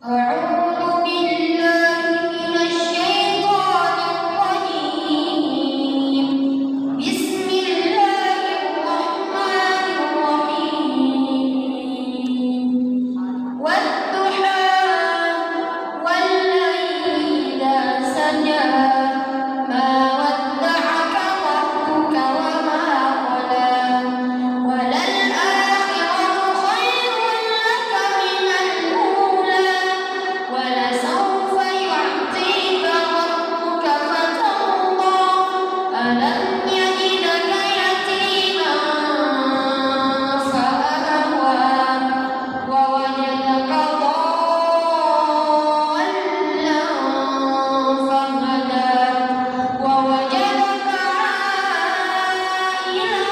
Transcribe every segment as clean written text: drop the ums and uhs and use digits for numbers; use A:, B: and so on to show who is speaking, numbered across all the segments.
A: أعوذ بالله من الشيطان الرجيم. بسم الله الرحمن الرحيم. والضحى والليل إذا سجى ما ودعك ربك وما قلى وللآخرة خير لك من الأولى ولسوف يعطيك ربك فترضى ألم يجدك يتيما فآوى ووجدك ضالا فهدى ووجدك عائلا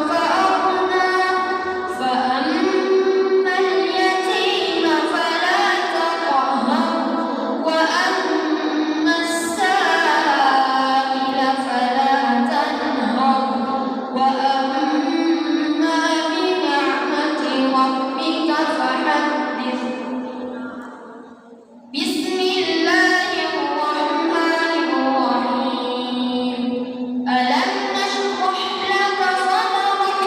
A: فأغنى فأما اليتيم فلا تقهر وأما السائل فلا تنهر وأما بنعمة ربك فحدث. بسم الله الرحمن الرحيم. ألم نشرح لك صدرك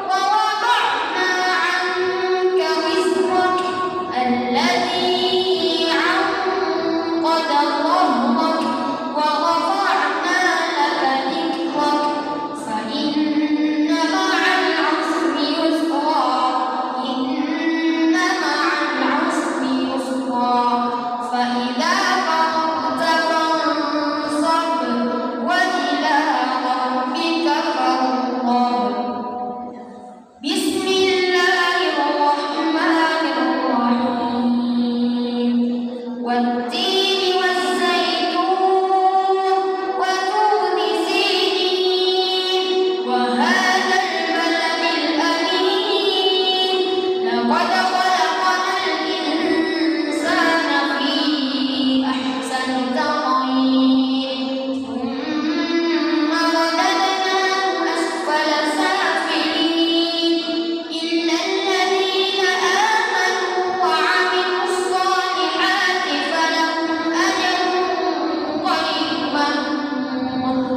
A: ووضعنا عنك وزرك الذي أنقض ظهرك ورفعنا لك ذكرك فإن مع العسر يسرا إن مع العسر يسرا فإذا فرغت فانصب وإلى ربك فارغب. بسم الله الرحمن الرحيم. والتين والزيتون وطور سينين وهذا البلد الأمين لقد خلقنا الإنسان في أحسن تقويم ثم رددناه أسفل سافلين إلا الذين آمنوا وعملوا الصالحات فلهم أجر غير ممنون